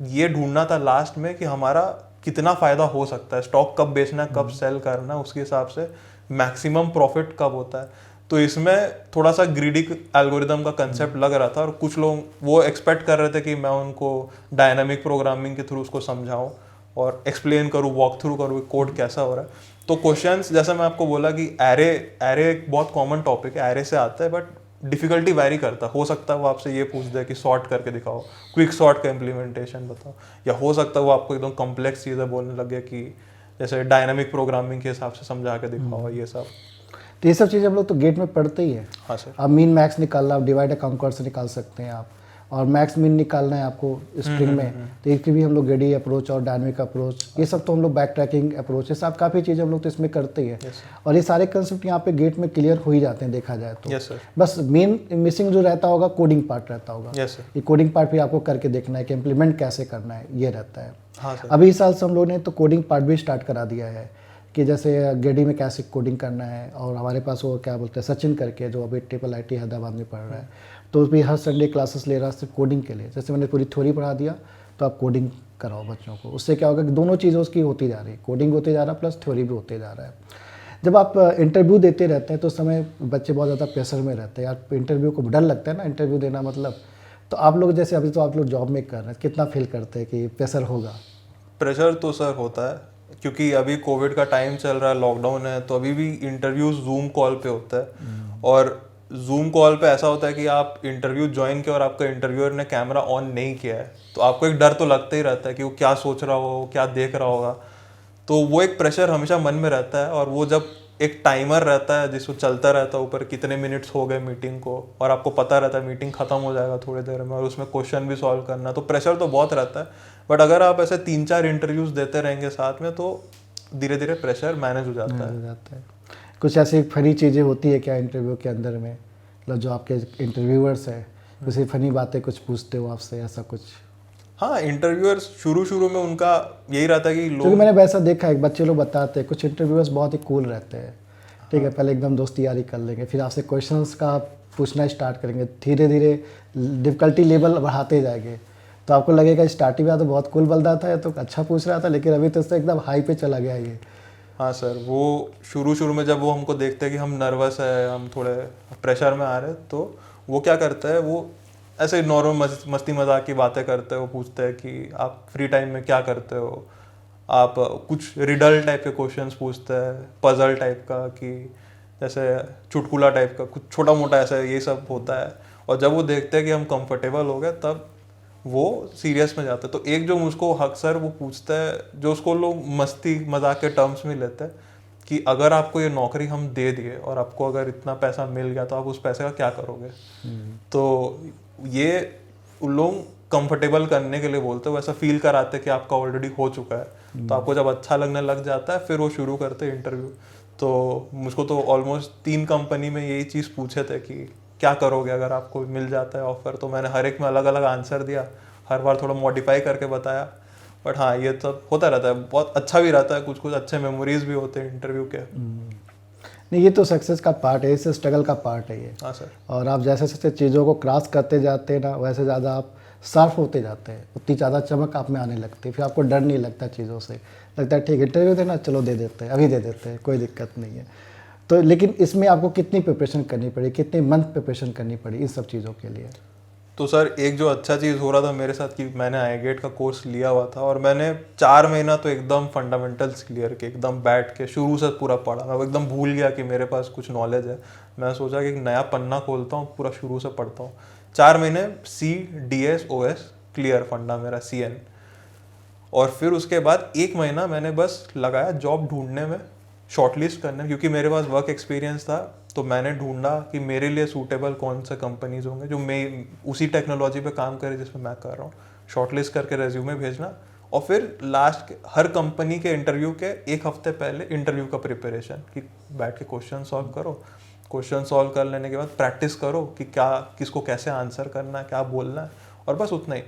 ये ढूंढना था लास्ट में कि हमारा कितना फ़ायदा हो सकता है, स्टॉक कब बेचना है, कब सेल करना है, उसके हिसाब से मैक्सिमम प्रॉफिट कब होता है। तो इसमें थोड़ा सा ग्रीडी एल्गोरिदम का कंसेप्ट लग रहा था, और कुछ लोग वो एक्सपेक्ट कर रहे थे कि मैं उनको डायनामिक प्रोग्रामिंग के थ्रू उसको समझाऊं और एक्सप्लेन करूं, वॉक थ्रू करूं कोड कैसा हो रहा है। तो क्वेश्चंस जैसे मैं आपको बोला कि एरे एक बहुत कॉमन टॉपिक है, एरे से आता है, बट डिफ़िकल्टी वैरी करता है। हो सकता है वो आपसे ये पूछ दे कि सॉर्ट करके दिखाओ, क्विक सॉर्ट का इम्प्लीमेंटेशन बताओ, या हो सकता है वो आपको एकदम कॉम्प्लेक्स चीज़ें बोलने लगे कि जैसे डायनामिक प्रोग्रामिंग के हिसाब से समझा के दिखाओ, ये सब। तो ये सब चीज़ें हम लोग तो गेट में पढ़ते ही है। हाँ सर। आप मीन मैक्स निकालना, आप डिवाइड काउंटर से निकाल सकते हैं आप, और मैक्स मीन निकालना है आपको स्ट्रिंग में, तो इसकी भी हम लोग गेडी अप्रोच और डायनामिक अप्रोच, ये सब तो हम लोग बैक ट्रैकिंग अप्रोच, ये सब काफ़ी चीज़ें हम लोग तो इसमें करते ही है। और ये सारे कंसेप्ट यहाँ पे गेट में क्लियर हो ही जाते हैं देखा जाए तो। Yes sir. बस मेन मिसिंग जो रहता होगा कोडिंग पार्ट रहता होगा। Yes sir. ये कोडिंग पार्ट भी आपको करके देखना है कि इम्प्लीमेंट कैसे करना है, ये रहता है। हाँ सर। अभी इस साल से हम लोग ने तो कोडिंग पार्ट भी स्टार्ट करा दिया है कि जैसे गेडी में कैसे कोडिंग करना है। और हमारे पास वो क्या बोलते हैं, सचिन करके, जो अभी IIT हैदराबाद में पढ़ रहा है, तो भी हर संडे क्लासेस ले रहा है सिर्फ कोडिंग के लिए। जैसे मैंने पूरी थ्योरी पढ़ा दिया, तो आप कोडिंग कराओ बच्चों को। उससे क्या होगा कि दोनों चीज़ें उसकी होती जा रही है, कोडिंग होते जा रहा है प्लस थ्योरी भी होते जा रहा है। जब आप इंटरव्यू देते रहते हैं तो उस समय बच्चे बहुत ज़्यादा प्रेशर में रहते हैं यार, इंटरव्यू को डर लगता है ना इंटरव्यू देना, मतलब। तो आप लोग जैसे अभी तो आप लोग जॉब में कर रहे हैं, कितना फील करते हैं कि प्रेशर होगा? प्रेशर तो सर होता है, क्योंकि अभी कोविड का टाइम चल रहा है, लॉकडाउन है, तो अभी भी इंटरव्यूज जूम कॉल पे होता है। और जूम कॉल पे ऐसा होता है कि आप इंटरव्यू ज्वाइन किया और आपका इंटरव्यूअर ने कैमरा ऑन नहीं किया है, तो आपको एक डर तो लगता ही रहता है कि वो क्या सोच रहा हो, क्या देख रहा होगा। तो वो एक प्रेशर हमेशा मन में रहता है। और वो जब एक टाइमर रहता है जिसको चलता रहता है ऊपर, कितने मिनट्स हो गए मीटिंग को, और आपको पता रहता है मीटिंग खत्म हो जाएगा थोड़ी देर में, और उसमें क्वेश्चन भी सॉल्व करना, तो प्रेशर तो बहुत रहता है। बट अगर आप ऐसे 3-4 इंटरव्यूज देते रहेंगे साथ में, तो धीरे धीरे प्रेशर मैनेज हो जाता है। कुछ ऐसी फनी चीज़ें होती है क्या इंटरव्यू के अंदर में, मतलब जो आपके इंटरव्यूअर्स है कुछ फनी बातें कुछ पूछते हो आपसे, ऐसा कुछ? हाँ, इंटरव्यूअर्स शुरू में उनका यही रहता है कि लोग, क्योंकि मैंने वैसा देखा है, बच्चे लोग बताते हैं कुछ इंटरव्यूअर्स बहुत ही कूल रहते हैं, ठीक है, पहले एकदम दोस्ती यारी कर लेंगे, फिर आपसे क्वेश्चंस का पूछना स्टार्ट करेंगे, धीरे धीरे डिफ़िकल्टी लेवल बढ़ाते जाएंगे। तो आपको लगेगा स्टार्टिंग में तो बहुत कूल बंदा था, तो अच्छा पूछ रहा था, लेकिन अभी तो इससे एकदम हाई पे चला गया ये। हाँ सर, वो शुरू में जब वो हमको देखते हैं कि हम नर्वस है, हम थोड़े प्रेशर में आ रहे हैं, तो वो क्या करता है, वो ऐसे नॉर्मल मस्ती मजाक की बातें करते हैं। वो पूछते हैं कि आप फ्री टाइम में क्या करते हो, आप कुछ रिडल टाइप के क्वेश्चंस पूछते हैं, पजल टाइप का, कि जैसे चुटकुला टाइप का, कुछ छोटा मोटा ऐसा ये सब होता है। और जब वो देखते हैं कि हम कंफर्टेबल हो गए, तब वो सीरियस में जाता है। तो एक जो मुझको अक्सर वो पूछता है, जो उसको लोग मस्ती मजाक के टर्म्स में लेते हैं, कि अगर आपको ये नौकरी हम दे दिए और आपको अगर इतना पैसा मिल गया तो आप उस पैसे का क्या करोगे। तो ये उन लोग कंफर्टेबल करने के लिए बोलते हैं, वैसा फील कराते कि आपका ऑलरेडी हो चुका है। तो आपको जब अच्छा लगने लग जाता है फिर वो शुरू करते हैं इंटरव्यू। तो मुझको तो ऑलमोस्ट 3 कंपनी में यही चीज़ पूछे थे कि क्या करोगे अगर आपको मिल जाता है ऑफर। तो मैंने हर एक में अलग अलग आंसर दिया, हर बार थोड़ा मॉडिफाई करके बताया। बट हाँ, ये तो होता रहता है, बहुत अच्छा भी रहता है, कुछ कुछ अच्छे मेमोरीज भी होते हैं इंटरव्यू के। नहीं, ये तो सक्सेस का पार्ट है, इससे स्ट्रगल का पार्ट है ये। हाँ सर। और आप जैसे जैसे चीज़ों को क्रॉस करते जाते हैं ना, वैसे ज़्यादा आप शार्प होते जाते हैं, उतनी ज़्यादा चमक आप में आने लगती है, फिर आपको डर नहीं लगता चीज़ों से, लगता है ठीक है इंटरव्यू देना, चलो दे देते हैं, अभी दे देते हैं, कोई दिक्कत नहीं है। तो लेकिन इसमें आपको कितनी प्रिपरेशन करनी पड़ी, कितने मंथ प्रिपरेशन करनी पड़ी इन सब चीज़ों के लिए? तो सर एक जो अच्छा चीज़ हो रहा था मेरे साथ कि मैंने आईगेट का कोर्स लिया हुआ था और मैंने 4 महीना तो एकदम फंडामेंटल्स क्लियर के, एकदम बैठ के शुरू से पूरा पढ़ा। मैं एकदम भूल गया कि मेरे पास कुछ नॉलेज है। मैं सोचा कि एक नया पन्ना खोलता हूँ, पूरा शुरू से पढ़ता हूँ। 4 महीने CDS-OS क्लियर फंडा मेरा, CN। और फिर उसके बाद 1 महीना मैंने बस लगाया जॉब ढूंढने में, शॉर्टलिस्ट करने, क्योंकि मेरे पास वर्क एक्सपीरियंस था। तो मैंने ढूंढा कि मेरे लिए सूटेबल कौन से कंपनीज होंगे जो मैं उसी टेक्नोलॉजी पे काम करे जिसमें मैं कर रहा हूँ। शॉर्टलिस्ट करके रेज्यूमे भेजना, और फिर लास्ट हर कंपनी के इंटरव्यू के 1 हफ्ते पहले इंटरव्यू का प्रिपरेशन, कि बैठ के क्वेश्चन सॉल्व करो। क्वेश्चन सॉल्व कर लेने के बाद प्रैक्टिस करो कि क्या किसको कैसे आंसर करना है, क्या बोलना है, और बस उतना ही।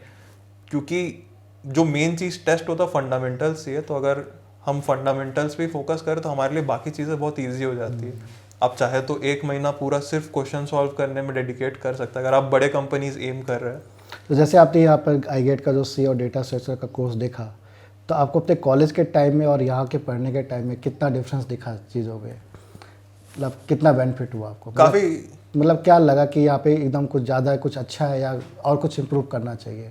क्योंकि जो मेन चीज़ टेस्ट होता है फंडामेंटल्स ही है। तो अगर हम फंडामेंटल्स पे फोकस करें तो हमारे लिए बाकी चीज़ें बहुत ईजी हो जाती है। आप चाहे तो 1 महीना पूरा सिर्फ क्वेश्चन सॉल्व करने में डेडिकेट कर सकते हैं अगर आप बड़े कंपनीज एम कर रहे हैं। तो जैसे आपने यहाँ पर आईगेट का जो सी और डेटा स्ट्रक्चर का कोर्स देखा, तो आपको अपने कॉलेज के टाइम में और यहाँ के पढ़ने के टाइम में कितना डिफरेंस दिखा चीज़ों में? मतलब कितना बेनिफिट हुआ आपको? काफ़ी मतलब क्या लगा कि यहाँ पे एकदम कुछ ज़्यादा कुछ अच्छा है या और कुछ इम्प्रूव करना चाहिए?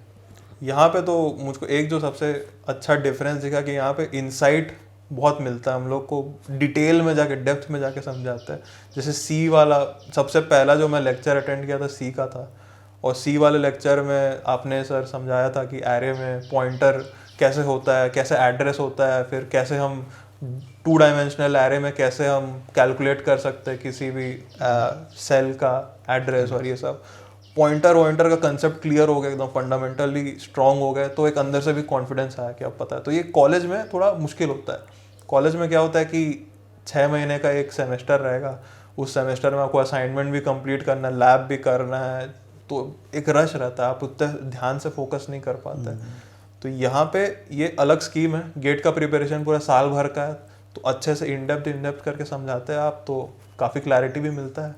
यहाँ पे तो मुझको एक जो सबसे अच्छा डिफरेंस दिखा कि यहाँ पे इंसाइट बहुत मिलता है, हम लोग को डिटेल में जाके डेप्थ में जाके समझाते हैं। जैसे सी वाला सबसे पहला जो मैं लेक्चर अटेंड किया था सी का था, और सी वाले लेक्चर में आपने सर समझाया था कि एरे में पॉइंटर कैसे होता है, कैसे एड्रेस होता है, फिर कैसे हम 2 डायमेंशनल एरे में कैसे हम कैलकुलेट कर सकते हैं किसी भी सेल का एड्रेस, और ये सब पॉइंटर का कंसेप्ट क्लियर हो गया, एकदम फंडामेंटली स्ट्रांग हो गए। तो एक अंदर से भी कॉन्फिडेंस आया कि अब पता है। तो ये कॉलेज में थोड़ा मुश्किल होता है। कॉलेज में क्या होता है कि 6 महीने का एक सेमेस्टर रहेगा, उस सेमेस्टर में आपको असाइनमेंट भी कंप्लीट करना है, लैब भी करना है, तो एक रश रहता है, आप उतने ध्यान से फोकस नहीं कर पाते। तो यहाँ पे ये अलग स्कीम है, गेट का प्रिपरेशन पूरा साल भर का है, तो अच्छे से इन डेप्थ करके समझाते हैं आप, तो काफ़ी क्लैरिटी भी मिलता है।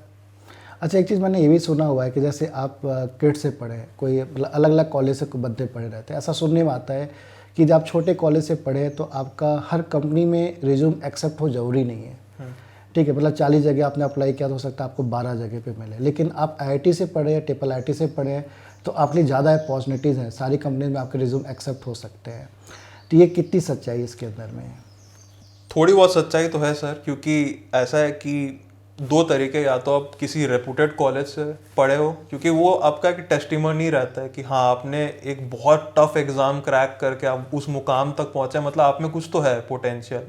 अच्छा, एक चीज़ मैंने ये भी सुना हुआ है कि जैसे आप किड से पढ़े, कोई अलग अलग कॉलेज से बंदे पढ़े रहते हैं, ऐसा सुनने में आता है कि जब आप छोटे कॉलेज से पढ़े तो आपका हर कंपनी में रिज्यूम एक्सेप्ट हो ज़रूरी नहीं है। ठीक है, मतलब 40 जगह आपने अप्लाई किया तो हो सकता है आपको 12 जगह पे मिले। लेकिन आप IIT से पढ़े या IIIT से पढ़े तो आपके लिए ज़्यादा अपॉर्चुनिटीज़ हैं, सारी कंपनी में आपके रिज्यूम एक्सेप्ट हो सकते हैं। तो ये कितनी सच्चाई इसके अंदर में? थोड़ी बहुत सच्चाई तो है सर, क्योंकि ऐसा है कि 2 तरीके, या तो आप किसी रेपुटेड कॉलेज से पढ़े हो, क्योंकि वो आपका एक टेस्टिमनी रहता है कि हाँ आपने एक बहुत टफ एग्जाम क्रैक करके आप उस मुकाम तक पहुंचे, मतलब आप में कुछ तो है पोटेंशियल।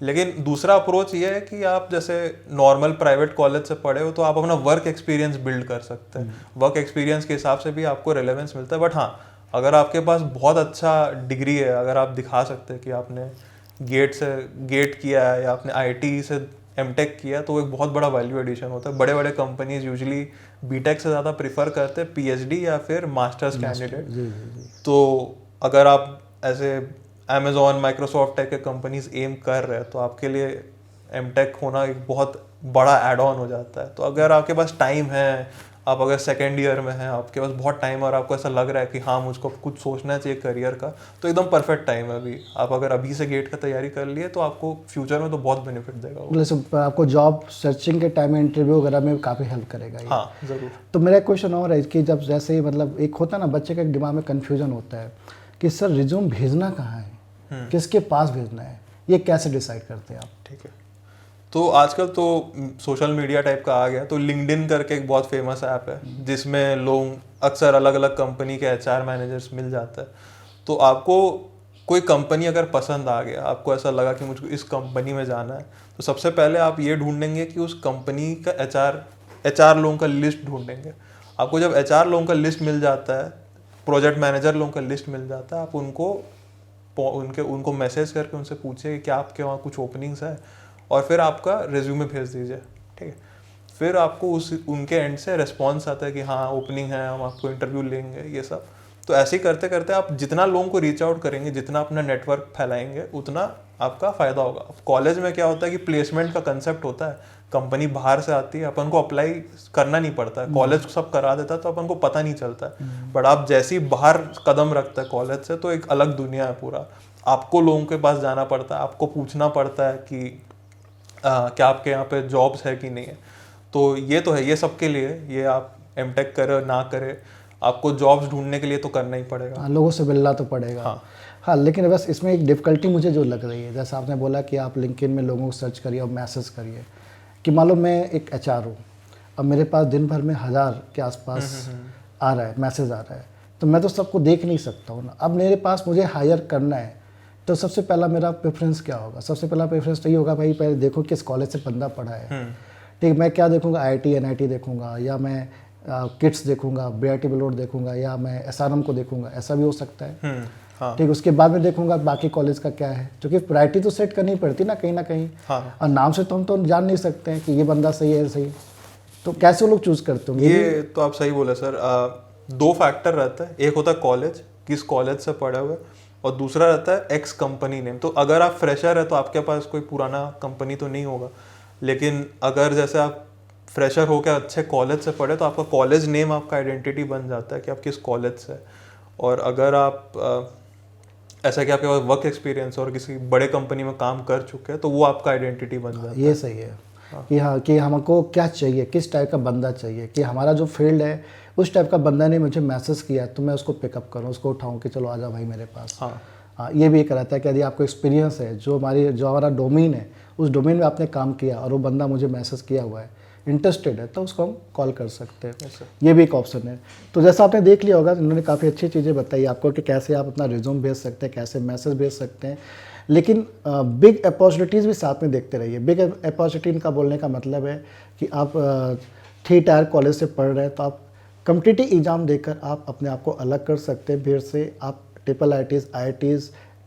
लेकिन दूसरा अप्रोच ये है कि आप जैसे नॉर्मल प्राइवेट कॉलेज से पढ़े हो तो आप अपना वर्क एक्सपीरियंस बिल्ड कर सकते हैं। वर्क एक्सपीरियंस के हिसाब से भी आपको रेलेवेंस मिलता है। बट हाँ, अगर आपके पास बहुत अच्छा डिग्री है, अगर आप दिखा सकते हैं कि आपने गेट किया है या आपने IIT से MTech किया, तो वो एक बहुत बड़ा वैल्यू एडिशन होता है। बड़े बड़े कंपनीज यूजुअली BTech से ज़्यादा प्रीफर करते हैं PhD या फिर मास्टर्स कैंडिडेट। तो अगर आप ऐसे Amazon, Microsoft टाइप के कंपनीज एम कर रहे हैं तो आपके लिए MTech होना एक बहुत बड़ा एड ऑन हो जाता है। तो अगर आपके पास टाइम है, आप अगर सेकेंड ईयर में हैं, आपके पास बहुत टाइम और आपको ऐसा लग रहा है कि हाँ मुझको कुछ सोचना चाहिए करियर का, तो एकदम परफेक्ट टाइम है अभी। आप अगर अभी से गेट का तैयारी कर लिए तो आपको फ्यूचर में तो बहुत बेनिफिट देगा वो। मतलब आपको जॉब सर्चिंग के टाइम में, इंटरव्यू वगैरह में काफ़ी हेल्प करेगा ये। हाँ ज़रूर। तो मेरा क्वेश्चन और है कि जब जैसे ही मतलब एक होता है ना, बच्चे के दिमाग में कन्फ्यूजन होता है कि सर रिज्यूम भेजना कहाँ है, किसके पास भेजना है, ये कैसे डिसाइड करते हैं आप? ठीक है, तो आजकल तो सोशल मीडिया टाइप का आ गया, तो लिंक्डइन करके एक बहुत फेमस ऐप है जिसमें लोग अक्सर अलग अलग कंपनी के एचआर मैनेजर्स मिल जाता है। तो आपको कोई कंपनी अगर पसंद आ गया, आपको ऐसा लगा कि मुझको इस कंपनी में जाना है, तो सबसे पहले आप ये ढूंढेंगे कि उस कंपनी का एचआर लोगों का लिस्ट ढूंढेंगे। आपको जब एचआर लोगों का लिस्ट मिल जाता है, प्रोजेक्ट मैनेजर लोगों का लिस्ट मिल जाता है, आप उनको मैसेज करके उनसे पूछिए कि क्या आपके वहाँ कुछ ओपनिंग्स है, और फिर आपका रिज्यूमे भेज दीजिए। ठीक है, फिर आपको उनके एंड से रिस्पॉन्स आता है कि हाँ ओपनिंग है, हम आपको इंटरव्यू लेंगे, ये सब। तो ऐसे ही करते करते आप जितना लोगों को रीच आउट करेंगे, जितना अपना नेटवर्क फैलाएंगे, उतना आपका फ़ायदा होगा। अब कॉलेज में क्या होता है कि प्लेसमेंट का कंसेप्ट होता है, कंपनी बाहर से आती है, अपन को अप्लाई करना नहीं पड़ता है, कॉलेज सब करा देता है, तो अपन को पता नहीं चलता है। बट आप जैसे ही बाहर कदम रखते हैं कॉलेज से, तो एक अलग दुनिया है पूरा। आपको लोगों के पास जाना पड़ता है, आपको पूछना पड़ता है कि क्या आपके यहाँ पे जॉब्स है कि नहीं है। तो है, ये सबके लिए, ये आप एमटेक करे ना करे, आपको जॉब्स ढूंढने के लिए तो करना ही पड़ेगा। हाँ, लोगों से मिलना तो पड़ेगा। हाँ हाँ, लेकिन बस इसमें एक डिफ़िकल्टी मुझे जो लग रही है, जैसे आपने बोला कि आप लिंक्डइन में लोगों को सर्च करिए और मैसेज करिए, कि मान लो मैं एक एचआर हूँ, अब मेरे पास दिन भर में 1000 के आसपास आ रहा है, मैसेज आ रहा है, तो मैं तो सबको देख नहीं सकता हूँ ना। अब मेरे पास मुझे हायर करना है, तो सबसे पहला मेरा प्रेफरेंस क्या होगा? सबसे पहला प्रेफरेंस तो ये होगा, भाई पहले देखो किस कॉलेज से बंदा पढ़ा है। ठीक, मैं क्या देखूंगा? आईआईटी एनआईटी देखूंगा, या मैं किट्स देखूंगा, बीआईटी बेलोर देखूंगा, या मैं एसआरएम को देखूंगा, ऐसा भी हो सकता है। हाँ। ठीक, उसके बाद में देखूंगा बाकी कॉलेज का क्या है, क्योंकि प्रायोरिटी तो सेट करनी पड़ती ना कहीं। हाँ। और नाम से तो हम तो जान नहीं सकते हैं कि ये बंदा सही है सही, तो कैसे वो लोग चूज करते होंगे? ये तो आप सही बोले सर। 2 फैक्टर रहता है, एक होता है कॉलेज, किस कॉलेज से पढ़े हुए, और दूसरा रहता है एक्स कंपनी नेम। तो अगर आप फ्रेशर है तो आपके पास कोई पुराना कंपनी तो नहीं होगा, लेकिन अगर जैसे आप फ्रेशर होकर अच्छे कॉलेज से पढ़े, तो आपका कॉलेज नेम आपका आइडेंटिटी बन जाता है कि आप किस कॉलेज से। और अगर आप ऐसा कि आपके पास वर्क एक्सपीरियंस और किसी बड़े कंपनी में काम कर चुके हैं, तो वो आपका आइडेंटिटी बन जाता है। ये सही है। कि हाँ, कि हमको क्या चाहिए, किस टाइप का बंदा चाहिए, कि हमारा जो फील्ड है उस टाइप का बंदा ने मुझे मैसेज किया तो मैं उसको पिकअप करूँ, उसको उठाऊँ कि चलो आजा भाई मेरे पास। हाँ, ये भी एक रहता है कि यदि आपको एक्सपीरियंस है, जो हमारा डोमेन है, उस डोमेन में आपने काम किया और वो बंदा मुझे मैसेज किया हुआ है, इंटरेस्टेड है, तो उसको हम कॉल कर सकते हैं। ये भी एक ऑप्शन है। तो जैसा आपने देख लिया होगा, इन्होंने काफ़ी अच्छी चीज़ें बताई आपको कि कैसे आप अपना रिज्यूम भेज सकते हैं, कैसे मैसेज भेज सकते हैं। लेकिन बिग अपॉर्चुनिटीज़ भी साथ में देखते रहिए। बिग अपॉर्चुनिटी का बोलने का मतलब है कि आप 3 टायर कॉलेज से पढ़ रहे हैं, तो आप कॉम्पिटिटिव एग्ज़ाम देकर आप अपने आप को अलग कर सकते हैं भीड़ से। आप ट्रिपल IITs,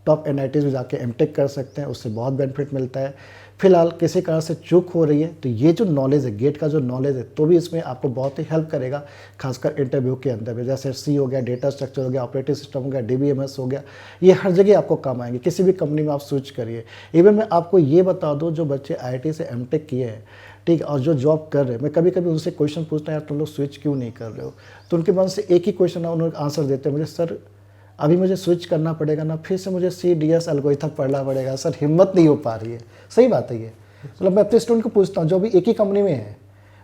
टॉप NITs में जाके एमटेक कर सकते हैं, उससे बहुत बेनिफिट मिलता है। फिलहाल किसी कारण से चूक हो रही है तो ये जो नॉलेज है, गेट का जो नॉलेज है, तो भी इसमें आपको बहुत ही हेल्प करेगा, खासकर इंटरव्यू के अंदर में। जैसे सी हो गया, डेटा स्ट्रक्चर हो गया, ऑपरेटिंग सिस्टम हो गया, DBMS हो गया, ये हर जगह आपको काम आएंगे। किसी भी कंपनी में आप स्विच करिए। इवन मैं आपको ये बता दूँ, जो बच्चे IIT से एमटेक किए हैं, ठीक है, और जो जॉब कर रहे हैं, मैं कभी कभी उनसे क्वेश्चन पूछता है, यार तुम लोग स्विच क्यों नहीं कर रहे हो? तो उनके मन से एक ही क्वेश्चन है, उन्होंने आंसर देते हैं मुझे, सर अभी मुझे स्विच करना पड़ेगा ना, फिर से मुझे CDS एल्गोरिथम पढ़ना पड़ेगा, सर हिम्मत नहीं हो पा रही है। सही बात है ये। मतलब मैं अपने स्टूडेंट को पूछता हूँ जो भी एक ही कंपनी में है,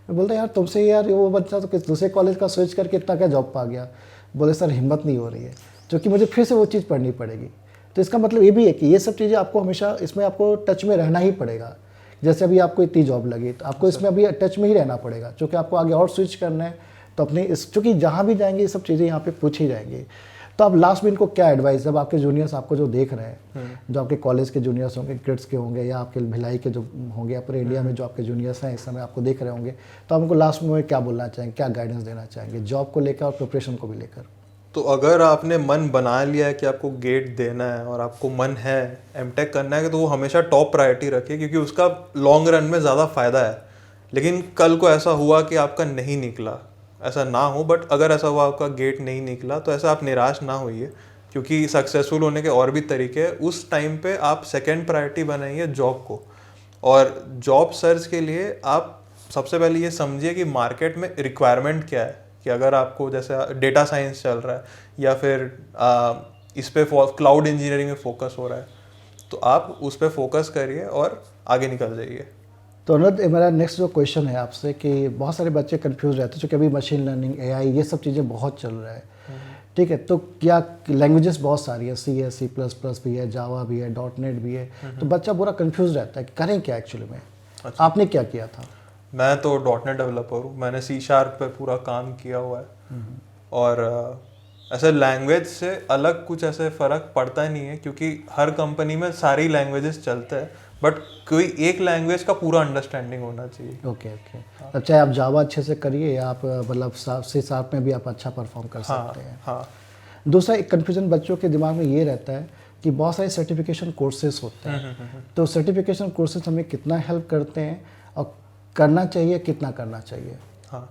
मैं बोलता यार तुमसे, यार वो बच्चा तो किस दूसरे कॉलेज का स्विच करके इतना क्या जॉब पा गया? बोले सर हिम्मत नहीं हो रही है, जो कि मुझे फिर से वो चीज़ पढ़नी पड़ेगी। तो इसका मतलब ये भी है कि ये सब चीज़ें आपको हमेशा इसमें आपको टच में रहना ही पड़ेगा। जैसे अभी आपको इतनी जॉब लगी, तो आपको इसमें अभी टच में ही रहना पड़ेगा, क्योंकि आपको आगे और स्विच करना है। तो अपनी चूँकि जहाँ भी जाएंगे ये सब चीज़ें यहाँ पे पूछी जाएंगी। तो आप लास्ट में इनको क्या एडवाइस, जब आपके जूनियर्स आपको जो देख रहे हैं, जो आपके कॉलेज के जूनियर्स होंगे, ग्रेड्स के होंगे, या आपके भिलाई के जो होंगे, या पूरे इंडिया में जो आपके जूनियर्स हैं इस समय आपको देख रहे होंगे, तो आप उनको लास्ट में क्या बोलना चाहेंगे, क्या गाइडेंस देना चाहेंगे जॉब को लेकर और प्रिपरेशन को भी लेकर? तो अगर आपने मन बना लिया है कि आपको गेट देना है और आपको मन है एमटेक करना है, तो वो हमेशा टॉप प्रायोरिटी रखिए, क्योंकि उसका लॉन्ग रन में ज़्यादा फ़ायदा है। लेकिन कल को ऐसा हुआ कि आपका नहीं निकला, ऐसा ना हो, बट अगर ऐसा हुआ आपका गेट नहीं निकला, तो ऐसा आप निराश ना होइए, क्योंकि सक्सेसफुल होने के और भी तरीके हैं। उस टाइम पे आप सेकंड प्रायोरिटी बनाइए जॉब को। और जॉब सर्च के लिए आप सबसे पहले ये समझिए कि मार्केट में रिक्वायरमेंट क्या है, कि अगर आपको जैसे डेटा साइंस चल रहा है, या फिर इस पे क्लाउड इंजीनियरिंग में फोकस हो रहा है, तो आप उस पर फोकस करिए और आगे निकल जाइए। तो अनुराग, मेरा नेक्स्ट जो क्वेश्चन है आपसे, कि बहुत सारे बच्चे कंफ्यूज रहते हैं, क्योंकि अभी मशीन लर्निंग, AI ये सब चीज़ें बहुत चल रहा है, ठीक है, तो क्या लैंग्वेजेस बहुत सारी है, C है, C++ भी है, जावा भी है, .NET भी है, तो बच्चा पूरा कंफ्यूज रहता है कि करें क्या एक्चुअली में। आपने क्या किया था? मैं तो .NET डेवलपर हूँ, मैंने C# पे पूरा काम किया हुआ है। और ऐसे लैंग्वेज से अलग कुछ ऐसे फ़र्क पड़ता ही नहीं है, क्योंकि हर कंपनी में सारी लैंग्वेजेस चलते हैं, बट कोई एक लैंग्वेज का पूरा अंडरस्टैंडिंग होना चाहिए। Okay okay. अब चाहे आप जावा अच्छे से करिए या आप मतलब C# में भी आप अच्छा परफॉर्म कर सकते हैं। हाँ। दूसरा एक कन्फ्यूजन बच्चों के दिमाग में ये रहता है कि बहुत सारे सर्टिफिकेशन कोर्सेज होते हैं, तो सर्टिफिकेशन कोर्सेज हमें कितना हेल्प करते हैं और करना चाहिए, कितना करना चाहिए? हाँ,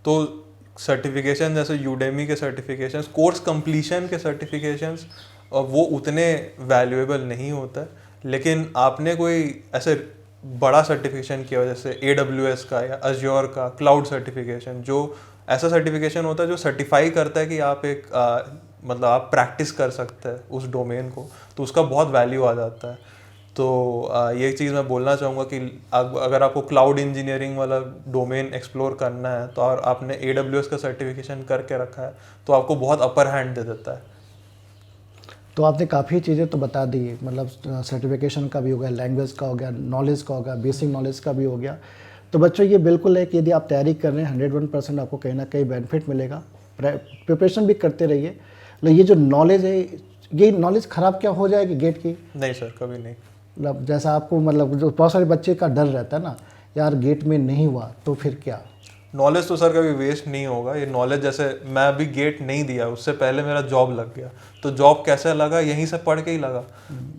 तो सर्टिफिकेशन जैसे यूडेमी के सर्टिफिकेशंस, कोर्स कंप्लीशन के सर्टिफिकेशंस, वो उतने वैल्यूएबल नहीं होता है, लेकिन आपने कोई ऐसे बड़ा सर्टिफिकेशन किया हो जैसे AWS का या Azure का क्लाउड सर्टिफिकेशन, जो ऐसा सर्टिफिकेशन होता है जो सर्टिफाई करता है कि आप एक मतलब आप प्रैक्टिस कर सकते हैं उस डोमेन को, तो उसका बहुत वैल्यू आ जाता है। तो ये चीज़ मैं बोलना चाहूँगा कि अगर आपको क्लाउड इंजीनियरिंग वाला डोमेन एक्सप्लोर करना है तो और आपने AWS का सर्टिफिकेशन करके रखा है तो आपको बहुत अपर हैंड दे देता है। तो आपने काफ़ी चीज़ें तो बता दी, मतलब सर्टिफिकेशन का भी हो गया, लैंग्वेज का हो गया, नॉलेज का हो गया, बेसिक नॉलेज का भी हो गया। तो बच्चों ये बिल्कुल है कि यदि आप तैयारी कर रहे हैं 101% आपको कहीं ना कहीं बेनिफिट मिलेगा। प्रिपरेशन भी करते रहिए, लेकिन ये जो नॉलेज है, ये नॉलेज ख़राब क्या हो जाएगी गेट की? नहीं सर, कभी नहीं। मतलब जैसा आपको, मतलब जो बहुत सारे बच्चे का डर रहता है ना, यार गेट में नहीं हुआ तो फिर क्या? नॉलेज तो सर कभी वेस्ट नहीं होगा। ये नॉलेज, जैसे मैं अभी गेट नहीं दिया, उससे पहले मेरा जॉब लग गया, तो जॉब कैसे लगा, यहीं से पढ़ के ही लगा।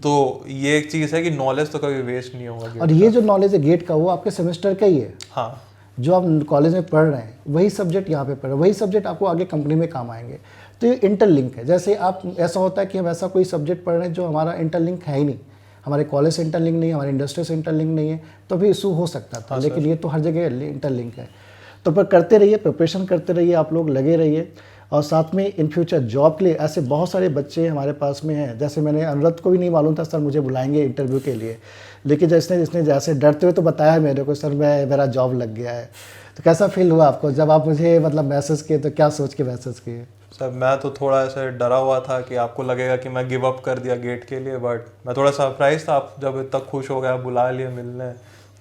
तो ये एक चीज़ है कि नॉलेज तो कभी वेस्ट नहीं होगा। और ये जो नॉलेज है गेट का, वो आपके सेमेस्टर का ही है। हाँ, जो आप कॉलेज में पढ़ रहे हैं वही सब्जेक्ट यहाँ पे पढ़ रहे हैं, वही सब्जेक्ट आपको आगे कंपनी में काम आएंगे। तो ये इंटरलिंक है। जैसे आप, ऐसा होता है कि हम ऐसा कोई सब्जेक्ट पढ़ रहे हैं जो हमारा इंटरलिंक है ही नहीं, हमारे कॉलेज से इंटरलिंक नहीं है, हमारे इंडस्ट्री से इंटरलिंक नहीं है, तो भी इशू हो सकता था। लेकिन ये तो हर जगह इंटरलिंक है। तो पर करते रहिए, प्रिपरेशन करते रहिए, आप लोग लगे रहिए। और साथ में इन फ्यूचर जॉब के लिए ऐसे बहुत सारे बच्चे हमारे पास में हैं। जैसे मैंने अनुरत को भी नहीं मालूम था सर मुझे बुलाएंगे इंटरव्यू के लिए, लेकिन जिसने जैसे डरते हुए तो बताया मेरे को, सर मेरा जॉब लग गया है। तो कैसा फील हुआ आपको जब आप मुझे मतलब मैसेज किए, तो क्या सोच के मैसेज किए? सर मैं तो थोड़ा ऐसे डरा हुआ था कि आपको लगेगा कि मैं गिव अप कर दिया गेट के लिए, बट मैं थोड़ा सरप्राइज था आप जब इतना खुश हो गया, बुला लिए मिलने।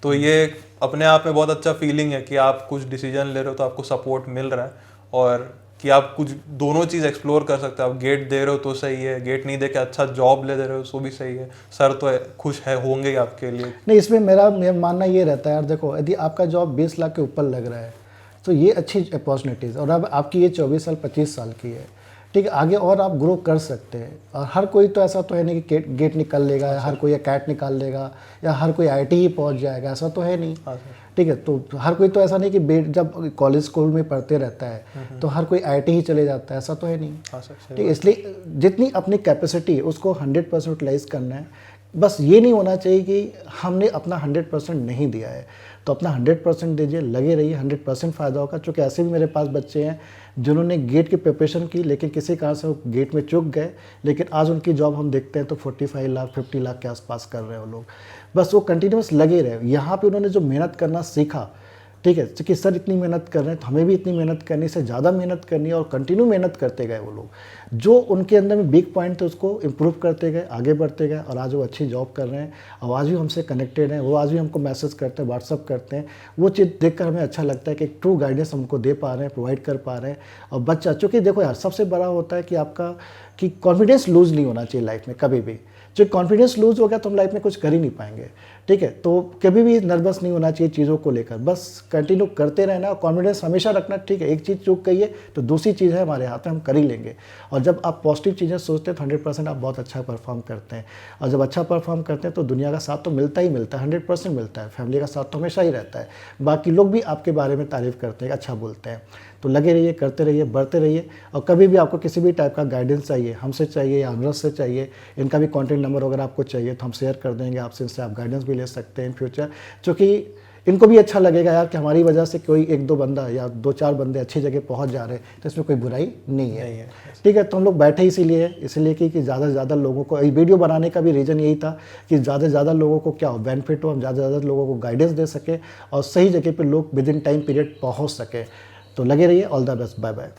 तो ये अपने आप में बहुत अच्छा फीलिंग है कि आप कुछ डिसीजन ले रहे हो तो आपको सपोर्ट मिल रहा है, और कि आप कुछ दोनों चीज़ एक्सप्लोर कर सकते हो। आप गेट दे रहे हो तो सही है, गेट नहीं दे के अच्छा जॉब ले दे रहे हो तो भी सही है। सर तो खुश है होंगे ही आपके लिए। नहीं, इसमें मेरा मानना ये रहता है यार, देखो यदि आपका जॉब 20 लाख के ऊपर लग रहा है तो ये अच्छी अपॉर्चुनिटीज़, और अब आपकी ये 24 साल 25 साल की है, ठीक है, आगे और आप ग्रो कर सकते हैं। और हर कोई तो ऐसा तो है नहीं कि गेट निकल लेगा, या हर कोई या कैट निकाल लेगा, या हर कोई IIT ही पहुंच जाएगा, ऐसा तो है नहीं। ठीक है, तो हर कोई तो ऐसा नहीं कि जब कॉलेज स्कूल में पढ़ते रहता है तो हर कोई IIT ही चले जाता है, ऐसा तो है नहीं। ठीक है, इसलिए जितनी अपनी कैपेसिटी है उसको 100% यूटिलाइज करना है। बस ये नहीं होना चाहिए कि हमने अपना 100% नहीं दिया है, तो अपना 100% दीजिए, लगे रहिए, 100% फ़ायदा होगा। क्योंकि ऐसे भी मेरे पास बच्चे हैं जिन्होंने गेट की प्रिपरेशन की, लेकिन किसी कारण से वो गेट में चूक गए, लेकिन आज उनकी जॉब हम देखते हैं तो 45 लाख 50 लाख के आसपास कर रहे हैं वो लोग। बस वो कंटिन्यूस लगे रहे। यहाँ पे उन्होंने जो मेहनत करना सीखा, ठीक है, कि सर इतनी मेहनत कर रहे हैं तो हमें भी इतनी मेहनत करनी, से ज़्यादा मेहनत करनी है, और कंटिन्यू मेहनत करते गए वो लोग। जो उनके अंदर में वीक पॉइंट थे उसको इम्प्रूव करते गए, आगे बढ़ते गए, और आज वो अच्छी जॉब कर रहे हैं, और आज भी हमसे कनेक्टेड हैं। वो आज भी हमको मैसेज करते हैं, व्हाट्सअप करते हैं। वो चीज़ देखकर हमें अच्छा लगता है कि एक ट्रू गाइडेंस हमको दे पा रहे हैं, प्रोवाइड कर पा रहे हैं। और बच्चा, चूँकि देखो यार, सबसे बड़ा होता है कि आपका कि कॉन्फिडेंस लूज़ नहीं होना चाहिए लाइफ में कभी भी। जो कॉन्फिडेंस लूज़ हो गया तो हम लाइफ में कुछ कर ही नहीं पाएंगे। ठीक है, तो कभी भी नर्वस नहीं होना चाहिए चीज़ों को लेकर, बस कंटिन्यू करते रहना और कॉन्फिडेंस हमेशा रखना। ठीक है, एक चीज़ चूक गई है तो दूसरी चीज़ है हमारे हाथ में, हम कर ही लेंगे। और जब आप पॉजिटिव चीज़ें सोचते हैं तो 100% आप बहुत अच्छा परफॉर्म करते हैं। और जब अच्छा परफॉर्म करते हैं तो दुनिया का साथ तो मिलता ही मिलता है, 100% मिलता है। फैमिली का साथ तो हमेशा ही रहता है। बाकी लोग भी आपके बारे में तारीफ़ करते हैं, अच्छा बोलते हैं। तो लगे रहिए, करते रहिए, बढ़ते रहिए। और कभी भी आपको किसी भी टाइप का गाइडेंस चाहिए, हमसे चाहिए या अनुरत से चाहिए, इनका भी कॉन्टैक्ट नंबर अगर आपको चाहिए तो हम शेयर कर देंगे आपसे, इनसे आप गाइडेंस भी ले सकते हैं इन फ्यूचर। क्योंकि इनको भी अच्छा लगेगा यार कि हमारी वजह से कोई 1-2 बंदा या 2-4 बंदे अच्छी जगह पहुंच जा रहे हैं, तो इसमें कोई बुराई नहीं है। ठीक है, तो हम लोग बैठे इसीलिए कि ज़्यादा से ज़्यादा लोगों को, वीडियो बनाने का भी रीज़न यही था कि ज़्यादा से ज़्यादा लोगों को क्या हो, बेनिफिट हो, हम ज़्यादा से ज़्यादा लोगों को गाइडेंस दे सके और सही जगह पर लोग विद इन टाइम पीरियड पहुँच सके। तो लगे रहिए। All the best, bye bye.